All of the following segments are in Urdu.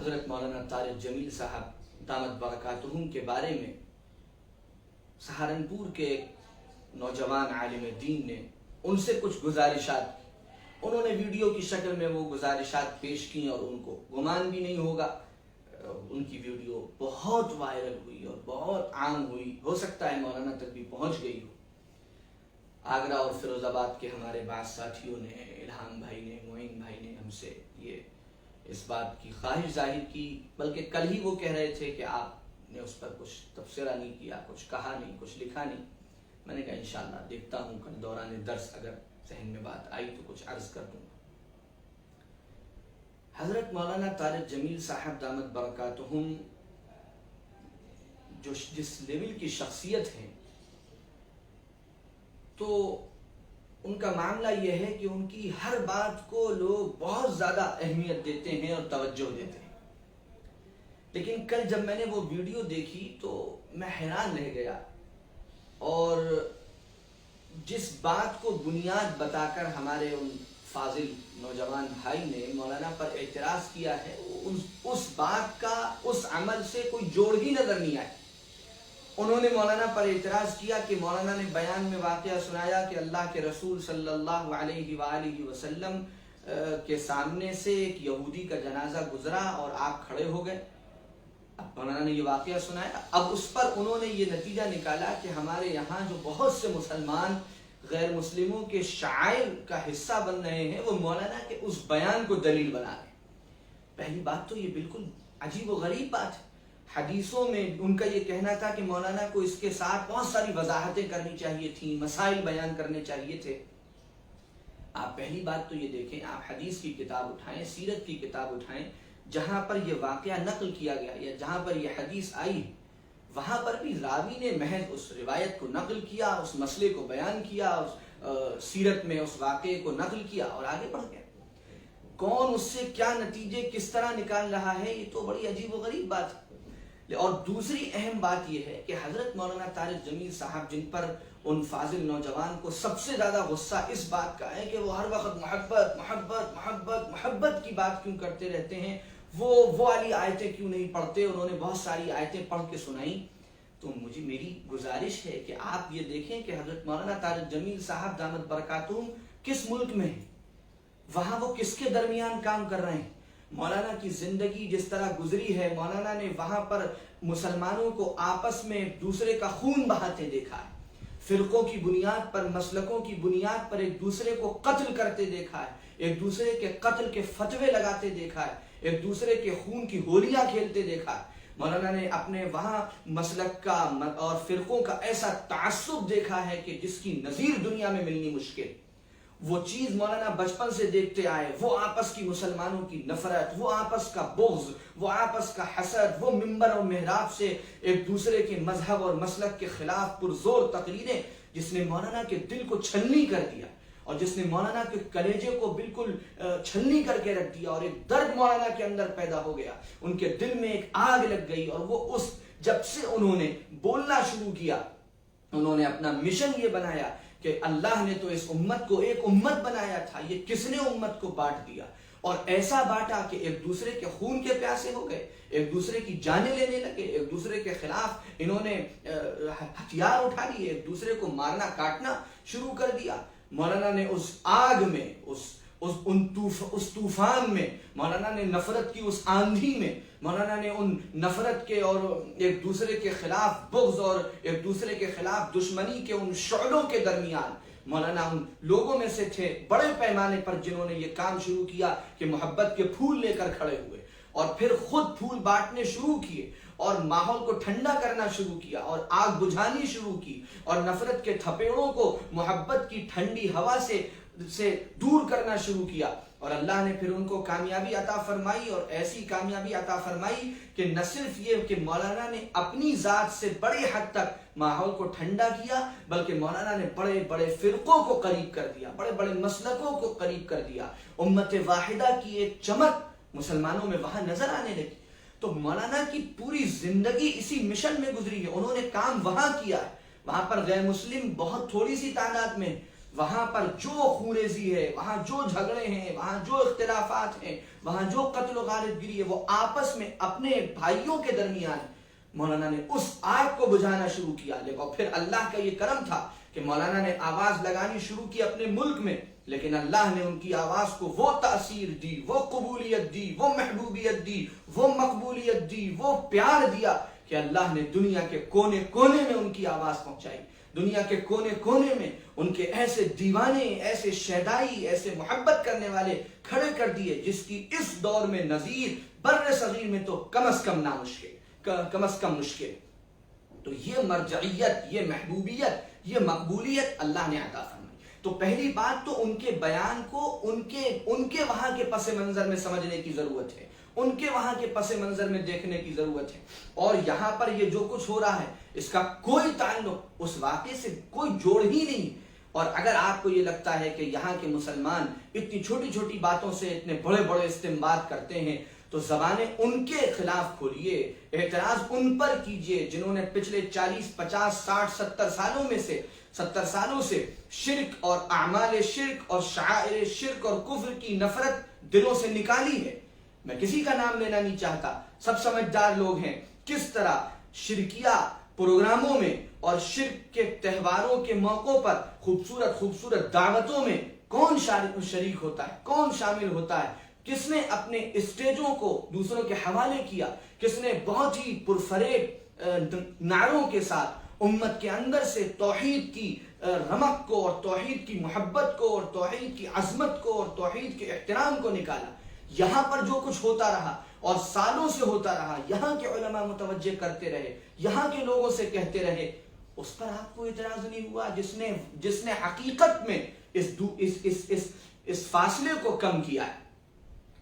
حضرت مولانا طارق جمیل صاحب دامت برکاتہم کے بارے میں سہارنپور کے نوجوان عالم دین نے ان سے کچھ گزارشات کی. انہوں نے ویڈیو کی شکل میں وہ گزارشات پیش کی اور ان کو گمان بھی نہیں ہوگا ان کی ویڈیو بہت وائرل ہوئی اور بہت عام ہوئی. ہو سکتا ہے مولانا تک بھی پہنچ گئی ہو. آگرہ اور فیروز آباد کے ہمارے بعض ساتھیوں نے، الہام بھائی نے، معین بھائی نے ہم سے اس بات کی خواہش ظاہر کی، بلکہ کل ہی وہ کہہ رہے تھے کہ آپ نے اس پر کچھ تبصرہ نہیں کیا، کچھ کہا نہیں، کچھ لکھا نہیں. میں نے کہا انشاءاللہ دیکھتا ہوں کل دوران درس اگر ذہن میں بات آئی تو کچھ عرض کر دوں گا. حضرت مولانا طارق جمیل صاحب دامت برکاتہم جو جس لیول کی شخصیت ہے، تو ان کا معاملہ یہ ہے کہ ان کی ہر بات کو لوگ بہت زیادہ اہمیت دیتے ہیں اور توجہ دیتے ہیں. لیکن کل جب میں نے وہ ویڈیو دیکھی تو میں حیران رہ گیا، اور جس بات کو بنیاد بتا کر ہمارے ان فاضل نوجوان بھائی نے مولانا پر اعتراض کیا ہے، اس بات کا اس عمل سے کوئی جوڑ ہی نظر نہیں آئی. انہوں نے مولانا پر اعتراض کیا کہ مولانا نے بیان میں واقعہ سنایا کہ اللہ کے رسول صلی اللہ علیہ وآلہ وسلم کے سامنے سے ایک یہودی کا جنازہ گزرا اور آپ کھڑے ہو گئے. اب مولانا نے یہ واقعہ سنایا. اب اس پر انہوں نے یہ نتیجہ نکالا کہ ہمارے یہاں جو بہت سے مسلمان غیر مسلموں کے شعائر کا حصہ بن رہے ہیں، وہ مولانا کے اس بیان کو دلیل بنا رہے ہیں. پہلی بات تو یہ بالکل عجیب و غریب بات ہے. حدیثوں میں ان کا یہ کہنا تھا کہ مولانا کو اس کے ساتھ بہت ساری وضاحتیں کرنی چاہیے تھیں، مسائل بیان کرنے چاہیے تھے. آپ پہلی بات تو یہ دیکھیں، آپ حدیث کی کتاب اٹھائیں، سیرت کی کتاب اٹھائیں، جہاں پر یہ واقعہ نقل کیا گیا یا جہاں پر یہ حدیث آئی، وہاں پر بھی راوی نے محض اس روایت کو نقل کیا، اس مسئلے کو بیان کیا، اس سیرت میں اس واقعے کو نقل کیا اور آگے بڑھ گیا. کون اس سے کیا نتیجے کس طرح نکال رہا ہے، یہ تو بڑی عجیب و غریب بات ہے. اور دوسری اہم بات یہ ہے کہ حضرت مولانا طارق جمیل صاحب، جن پر ان فاضل نوجوان کو سب سے زیادہ غصہ اس بات کا ہے کہ وہ ہر وقت محبت محبت محبت محبت کی بات کیوں کرتے رہتے ہیں، وہ والی آیتیں کیوں نہیں پڑھتے. انہوں نے بہت ساری آیتیں پڑھ کے سنائیں. تو میری گزارش ہے کہ آپ یہ دیکھیں کہ حضرت مولانا طارق جمیل صاحب دامت برکاتہم کس ملک میں ہیں، وہاں وہ کس کے درمیان کام کر رہے ہیں. مولانا کی زندگی جس طرح گزری ہے، مولانا نے وہاں پر مسلمانوں کو آپس میں ایک دوسرے کا خون بہاتے دیکھا ہے، فرقوں کی بنیاد پر، مسلکوں کی بنیاد پر ایک دوسرے کو قتل کرتے دیکھا ہے، ایک دوسرے کے قتل کے فتوے لگاتے دیکھا ہے، ایک دوسرے کے خون کی ہولیاں کھیلتے دیکھا ہے. مولانا نے اپنے وہاں مسلک کا اور فرقوں کا ایسا تعصب دیکھا ہے کہ جس کی نظیر دنیا میں ملنی مشکل. وہ چیز مولانا بچپن سے دیکھتے آئے، وہ آپس کی مسلمانوں کی نفرت، وہ آپس کا بغض، وہ آپس کا حسد، وہ منبر اور محراب سے ایک دوسرے کے مذہب اور مسلک کے خلاف پرزور تقریریں، جس نے مولانا کے دل کو چھلنی کر دیا اور جس نے مولانا کے کلیجے کو بالکل چھلنی کر کے رکھ دیا، اور ایک درد مولانا کے اندر پیدا ہو گیا. ان کے دل میں ایک آگ لگ گئی، اور وہ جب سے انہوں نے بولنا شروع کیا، انہوں نے اپنا مشن یہ بنایا کہ اللہ نے تو اس امت کو ایک امت بنایا تھا، یہ کس نے امت کو بانٹ دیا، اور ایسا بانٹا کہ ایک دوسرے کے خون کے پیاسے ہو گئے، ایک دوسرے کی جانیں لینے لگے، ایک دوسرے کے خلاف انہوں نے ہتھیار اٹھا لیے، ایک دوسرے کو مارنا کاٹنا شروع کر دیا. مولانا نے اس آگ میں، اس طوفان میں، مولانا نے نفرت کی اس آندھی میں، مولانا نے ان نفرت کے اور ایک دوسرے کے خلاف بغض اور ایک دوسرے کے خلاف دشمنی کے ان شعلوں کے درمیان، مولانا ان لوگوں میں سے تھے بڑے پیمانے پر جنہوں نے یہ کام شروع کیا کہ محبت کے پھول لے کر کھڑے ہوئے اور پھر خود پھول بانٹنے شروع کیے اور ماحول کو ٹھنڈا کرنا شروع کیا اور آگ بجھانی شروع کی اور نفرت کے تھپیڑوں کو محبت کی ٹھنڈی ہوا سے دور کرنا شروع کیا. اور اللہ نے پھر ان کو کامیابی عطا فرمائی، اور ایسی کامیابی عطا فرمائی کہ نہ صرف یہ کہ مولانا نے اپنی ذات سے بڑے حد تک ماحول کو ٹھنڈا کیا، بلکہ مولانا نے بڑے بڑے فرقوں کو قریب کر دیا، بڑے بڑے مسلکوں کو قریب کر دیا. امت واحدہ کی ایک چمک مسلمانوں میں وہاں نظر آنے لگی. تو مولانا کی پوری زندگی اسی مشن میں گزری ہے. انہوں نے کام وہاں کیا ہے، وہاں پر غیر مسلم بہت تھوڑی سی تعداد میں، وہاں پر جو خوریزی ہے، وہاں جو جھگڑے ہیں، وہاں جو اختلافات ہیں، وہاں جو قتل و غارت گری ہے، وہ آپس میں اپنے بھائیوں کے درمیان مولانا نے اس آگ کو بجھانا شروع کیا. لیکن پھر اللہ کا یہ کرم تھا کہ مولانا نے آواز لگانی شروع کی اپنے ملک میں، لیکن اللہ نے ان کی آواز کو وہ تاثیر دی، وہ قبولیت دی، وہ محبوبیت دی، وہ مقبولیت دی، وہ پیار دیا کہ اللہ نے دنیا کے کونے کونے میں ان کی آواز پہنچائی. دنیا کے کونے کونے میں ان کے ایسے دیوانے، ایسے شیدائی، ایسے محبت کرنے والے کھڑے کر دیے جس کی اس دور میں نظیر بر صغیر میں تو کم از کم مشکل. تو یہ مرجعیت، یہ محبوبیت، یہ مقبولیت اللہ نے عطا فرمائی. تو پہلی بات تو ان کے بیان کو ان کے وہاں کے پس منظر میں سمجھنے کی ضرورت ہے، ان کے وہاں کے پس منظر میں دیکھنے کی ضرورت ہے. اور یہاں پر یہ جو کچھ ہو رہا ہے اس کا کوئی تعلق اس واقعے سے کوئی جوڑ ہی نہیں. اور اگر آپ کو یہ لگتا ہے کہ یہاں کے مسلمان اتنی چھوٹی چھوٹی باتوں سے اتنے بڑے بڑے استنباط کرتے ہیں تو زبانیں ان کے خلاف کھولیے، اعتراض ان پر کیجئے جنہوں نے پچھلے 40 50 60 70 سالوں سے شرک اور اعمال شرک اور شعائر شرک اور کفر کی نفرت دلوں سے نکالی ہے. میں کسی کا نام لینا نہیں چاہتا، سب سمجھدار لوگ ہیں کس طرح شرکیہ پروگراموں میں اور شرک کے تہواروں کے موقعوں پر خوبصورت دعوتوں میں کون شریک ہوتا ہے، کون شامل ہوتا ہے، کس نے اپنے اسٹیجوں کو دوسروں کے حوالے کیا، کس نے بہت ہی پرفریب نعروں کے ساتھ امت کے اندر سے توحید کی رمق کو اور توحید کی محبت کو اور توحید کی عظمت کو اور توحید کے احترام کو نکالا. یہاں پر جو کچھ ہوتا رہا اور سالوں سے ہوتا رہا، یہاں کے علماء متوجہ کرتے رہے، یہاں کے لوگوں سے کہتے رہے، اس پر آپ کو اعتراض نہیں ہوا جس نے حقیقت میں اس فاصلے کو کم کیا ہے.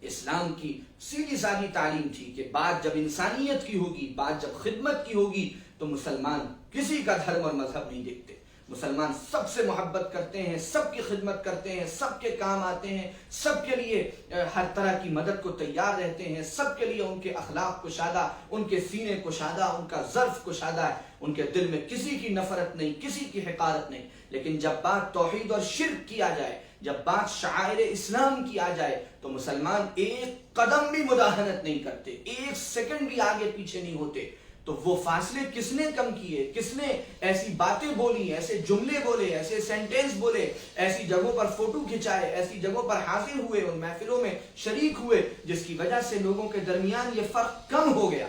اسلام کی سیدھی سادی تعلیم تھی کہ بات جب انسانیت کی ہوگی، بات جب خدمت کی ہوگی تو مسلمان کسی کا دھرم اور مذہب نہیں دیکھتے. مسلمان سب سے محبت کرتے ہیں، سب کی خدمت کرتے ہیں، سب کے کام آتے ہیں، سب کے لیے ہر طرح کی مدد کو تیار رہتے ہیں، سب کے لیے ان کے اخلاق کشادہ، ان کے سینے کشادہ، ان کا ظرف کشادہ ہے، ان کے دل میں کسی کی نفرت نہیں، کسی کی حقارت نہیں. لیکن جب بات توحید اور شرک کی آ جائے، جب بات شعائر اسلام کی آ جائے تو مسلمان ایک قدم بھی مداہنت نہیں کرتے، ایک سیکنڈ بھی آگے پیچھے نہیں ہوتے. تو وہ فاصلے کس نے کم کیے، کس نے ایسی باتیں بولی، ایسے جملے بولے، ایسے سینٹینس بولے، ایسی جگہوں پر فوٹو کھچائے، ایسی جگہوں پر حاضر ہوئے، ان محفلوں میں شریک ہوئے جس کی وجہ سے لوگوں کے درمیان یہ فرق کم ہو گیا.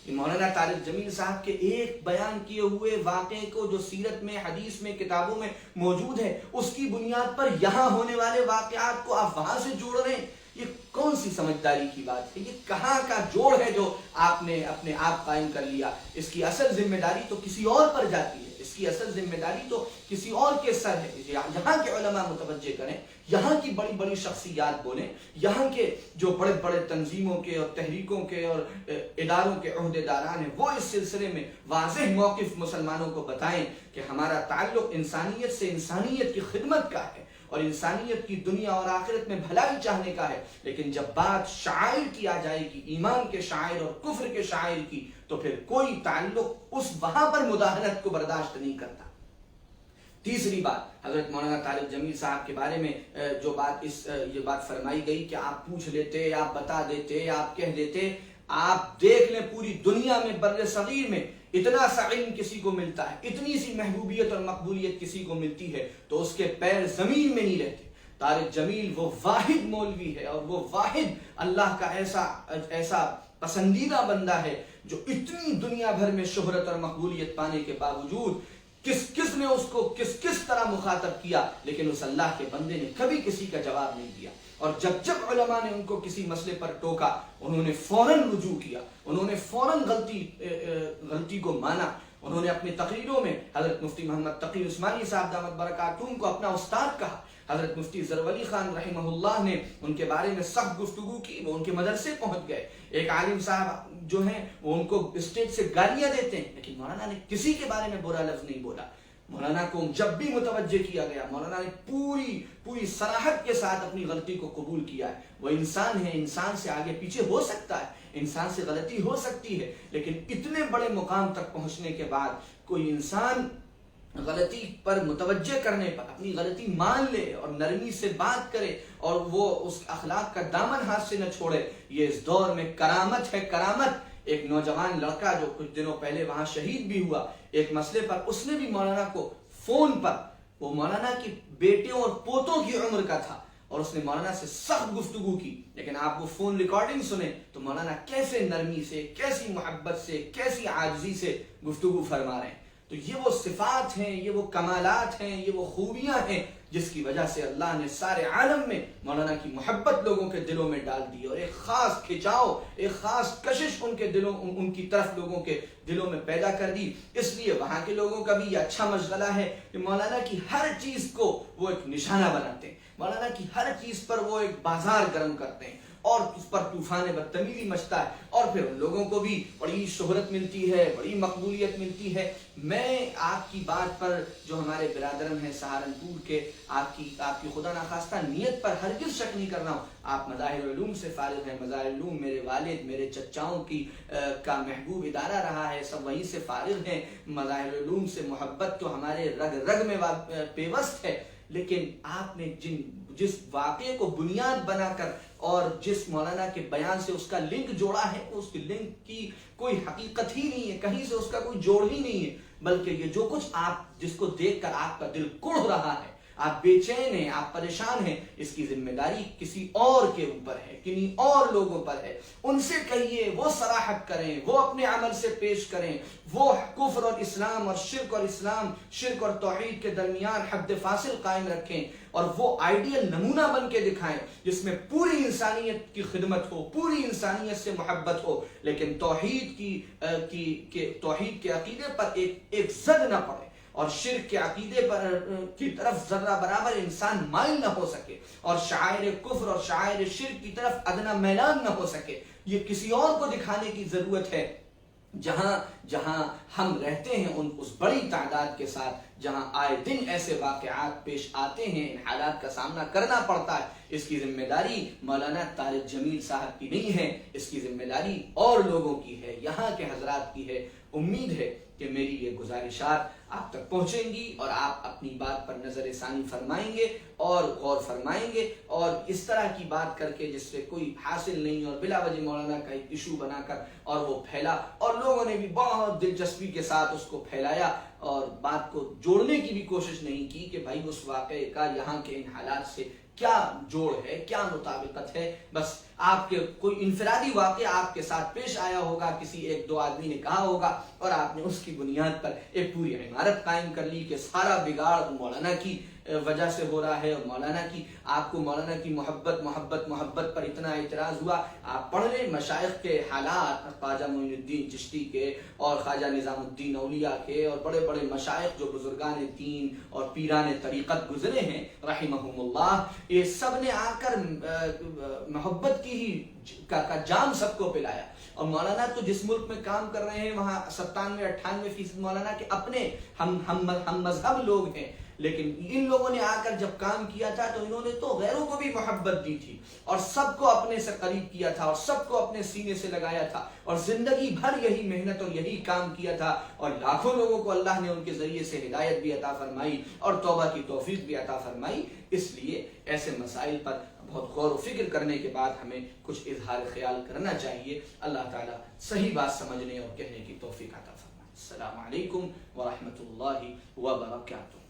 مولانا طارق جمیل صاحب کے ایک بیان کیے ہوئے واقعے کو جو سیرت میں، حدیث میں، کتابوں میں موجود ہے، اس کی بنیاد پر یہاں ہونے والے واقعات کو آپ وہاں سے جوڑ رہے ہیں، یہ کون سی سمجھداری کی بات ہے؟ یہ کہاں کا جوڑ ہے جو آپ نے اپنے آپ قائم کر لیا؟ اس کی اصل ذمہ داری تو کسی اور پر جاتی ہے، اس کی اصل ذمہ داری تو کسی اور کے سر ہے. یہاں کے علماء متوجہ کریں، یہاں کی بڑی بڑی شخصیات بولیں، یہاں کے جو بڑے بڑے تنظیموں کے اور تحریکوں کے اور اداروں کے عہدے داران ہیں وہ اس سلسلے میں واضح موقف مسلمانوں کو بتائیں کہ ہمارا تعلق انسانیت سے، انسانیت کی خدمت کا ہے اور انسانیت کی دنیا اور آخرت میں بھلائی چاہنے کا ہے. لیکن جب بات شعائر کی آ جائے گی، ایمان کے شعائر اور کفر کے شعائر کی، تو پھر کوئی تعلق اس وہاں پر مداہنت کو برداشت نہیں کرتا. تیسری بات، حضرت مولانا طارق جمیل صاحب کے بارے میں جو بات یہ بات فرمائی گئی کہ آپ پوچھ لیتے، آپ بتا دیتے، آپ کہہ دیتے. آپ دیکھ لیں پوری دنیا میں، بر صغیر میں اتنا سا علم کسی کو ملتا ہے، اتنی سی محبوبیت اور مقبولیت کسی کو ملتی ہے تو اس کے پیر زمین میں نہیں رہتے. طارق جمیل وہ واحد مولوی ہے اور وہ واحد اللہ کا ایسا پسندیدہ بندہ ہے جو اتنی دنیا بھر میں شہرت اور مقبولیت پانے کے باوجود کس نے اس کو کس طرح مخاطب کیا، لیکن اس اللہ کے بندے نے کبھی کسی کا جواب نہیں دیا. اور جب علماء نے ان کو کسی مسئلے پر ٹوکا، انہوں نے فوراً رجوع کیا، انہوں نے فوراً غلطی کو مانا. انہوں نے اپنی تقریروں میں حضرت مفتی محمد تقی عثمانی صاحب دامت برکاتہم کو اپنا استاد کہا. حضرت مفتی زرولی خان رحمہ اللہ نے ان کے بارے میں سخت گفتگو کی، وہ ان کے مدرسے پہنچ گئے. ایک عالم صاحب جو ہیں وہ ان کو اسٹیج سے گالیاں دیتے ہیں، لیکن مولانا نے کسی کے بارے میں برا لفظ نہیں بولا. مولانا کو جب بھی متوجہ کیا گیا، مولانا نے پوری صراحت کے ساتھ اپنی غلطی کو قبول کیا ہے. وہ انسان ہے، انسان سے آگے پیچھے ہو سکتا ہے، انسان سے غلطی ہو سکتی ہے، لیکن اتنے بڑے مقام تک پہنچنے کے بعد کوئی انسان غلطی پر متوجہ کرنے پر اپنی غلطی مان لے اور نرمی سے بات کرے اور وہ اس اخلاق کا دامن ہاتھ سے نہ چھوڑے، یہ اس دور میں کرامت ہے، کرامت۔ ایک نوجوان لڑکا جو کچھ دنوں پہلے وہاں شہید بھی ہوا، ایک مسئلے پر اس نے بھی مولانا کو فون پر، وہ مولانا کی بیٹوں اور پوتوں کی عمر کا تھا، اور اس نے مولانا سے سخت گفتگو کی، لیکن آپ وہ فون ریکارڈنگ سنیں تو مولانا کیسے نرمی سے، کیسی محبت سے، کیسی عاجزی سے گفتگو فرما رہے ہیں۔ تو یہ وہ صفات ہیں، یہ وہ کمالات ہیں، یہ وہ خوبیاں ہیں جس کی وجہ سے اللہ نے سارے عالم میں مولانا کی محبت لوگوں کے دلوں میں ڈال دی، اور ایک خاص کھچاؤ، ایک خاص کشش ان کے دلوں، ان کی طرف لوگوں کے دلوں میں پیدا کر دی۔ اس لیے وہاں کے لوگوں کا بھی یہ اچھا مشغلہ ہے کہ مولانا کی ہر چیز کو وہ ایک نشانہ بناتے ہیں، مولانا کی ہر چیز پر وہ ایک بازار گرم کرتے ہیں، اور اس پر طوفان بدتمیزی مچتا ہے، اور پھر ان لوگوں کو بھی بڑی شہرت ملتی ہے، بڑی مقبولیت ملتی ہے۔ میں آپ کی بات پر جو ہمارے برادران ہیں سہارنپور کے، آپ کی خدا نخواستہ نیت پر ہرگز شک نہیں کر رہا ہوں۔ آپ مظاہر العلوم سے فارغ ہیں، مظاہر العلوم میرے والد، میرے چچاؤں کا محبوب ادارہ رہا ہے، سب وہیں سے فارغ ہیں، مظاہر العلوم سے محبت تو ہمارے رگ رگ میں پیوست ہے، لیکن آپ نے جس واقعے کو بنیاد بنا کر اور جس مولانا کے بیان سے اس کا لنک جوڑا ہے، اس لنک کی کوئی حقیقت ہی نہیں ہے، کہیں سے اس کا کوئی جوڑ ہی نہیں ہے، بلکہ یہ جو کچھ آپ جس کو دیکھ کر آپ کا دل کڑھ رہا ہے، آپ بے چین ہیں، آپ پریشان ہیں، اس کی ذمہ داری کسی اور کے اوپر ہے، کنہیں اور لوگوں پر ہے۔ ان سے کہیے وہ صراحت کریں، وہ اپنے عمل سے پیش کریں، وہ کفر اور اسلام اور شرک اور توحید کے درمیان حد فاصل قائم رکھیں، اور وہ آئیڈیل نمونہ بن کے دکھائیں جس میں پوری انسانیت کی خدمت ہو، پوری انسانیت سے محبت ہو، لیکن توحید کے عقیدے پر ایک زد نہ پڑے، اور شرک کے عقیدے پر کی طرف ذرہ برابر انسان مائل نہ ہو سکے، اور شعائر کفر اور شعائر شرک کی طرف ادنا میلان نہ ہو سکے۔ یہ کسی اور کو دکھانے کی ضرورت ہے۔ جہاں ہم رہتے ہیں اس بڑی تعداد کے ساتھ، جہاں آئے دن ایسے واقعات پیش آتے ہیں، ان حالات کا سامنا کرنا پڑتا ہے، اس کی ذمہ داری مولانا طارق جمیل صاحب کی نہیں ہے، اس کی ذمہ داری اور لوگوں کی ہے، یہاں کے حضرات کی ہے۔ امید ہے کہ میری یہ گزارشات آپ تک پہنچیں گی اور آپ اپنی بات پر نظر ثانی فرمائیں گے اور غور فرمائیں گے، اور اس طرح کی بات کر کے جس سے کوئی حاصل نہیں، اور بلا وجہ مولانا کا ایک ایشو بنا کر اور وہ پھیلا، اور لوگوں نے بھی بہت دلچسپی کے ساتھ اس کو پھیلایا، اور بات کو جوڑنے کی بھی کوشش نہیں کی کہ بھائی اس واقعے کا یہاں کے ان حالات سے کیا جوڑ ہے، کیا مطابقت ہے۔ بس آپ کے کوئی انفرادی واقعہ آپ کے ساتھ پیش آیا ہوگا، کسی ایک دو آدمی نے کہا ہوگا، اور آپ نے اس کی بنیاد پر ایک پوری عمارت قائم کر لی کہ سارا بگاڑ مولانا کی وجہ سے ہو رہا ہے، اور مولانا کی آپ کو مولانا کی محبت پر اتنا اعتراض ہوا۔ آپ پڑھ لیں مشائخ کے حالات، خواجہ معین الدین چشتی کے اور خواجہ نظام الدین اولیاء کے، اور بڑے بڑے مشائخ جو بزرگان دین اور پیران طریقت گزرے ہیں رحمہم اللہ، یہ سب نے آ کر محبت کی ہی کا جام سب کو پلایا۔ اور مولانا تو جس ملک میں کام کر رہے ہیں وہاں 97-98% مولانا کے اپنے ہم مذہب لوگ ہیں، لیکن ان لوگوں نے آ کر جب کام کیا تھا تو انہوں نے تو غیروں کو بھی محبت دی تھی، اور سب کو اپنے سے قریب کیا تھا، اور سب کو اپنے سینے سے لگایا تھا، اور زندگی بھر یہی محنت اور یہی کام کیا تھا، اور لاکھوں لوگوں کو اللہ نے ان کے ذریعے سے ہدایت بھی عطا فرمائی اور توبہ کی توفیق بھی عطا فرمائی۔ اس لیے ایسے مسائل پر بہت غور و فکر کرنے کے بعد ہمیں کچھ اظہار خیال کرنا چاہیے۔ اللہ تعالیٰ صحیح بات سمجھنے اور کہنے کی توفیق عطا فرمائے۔ السلام علیکم ورحمۃ اللہ وبرکاتہ۔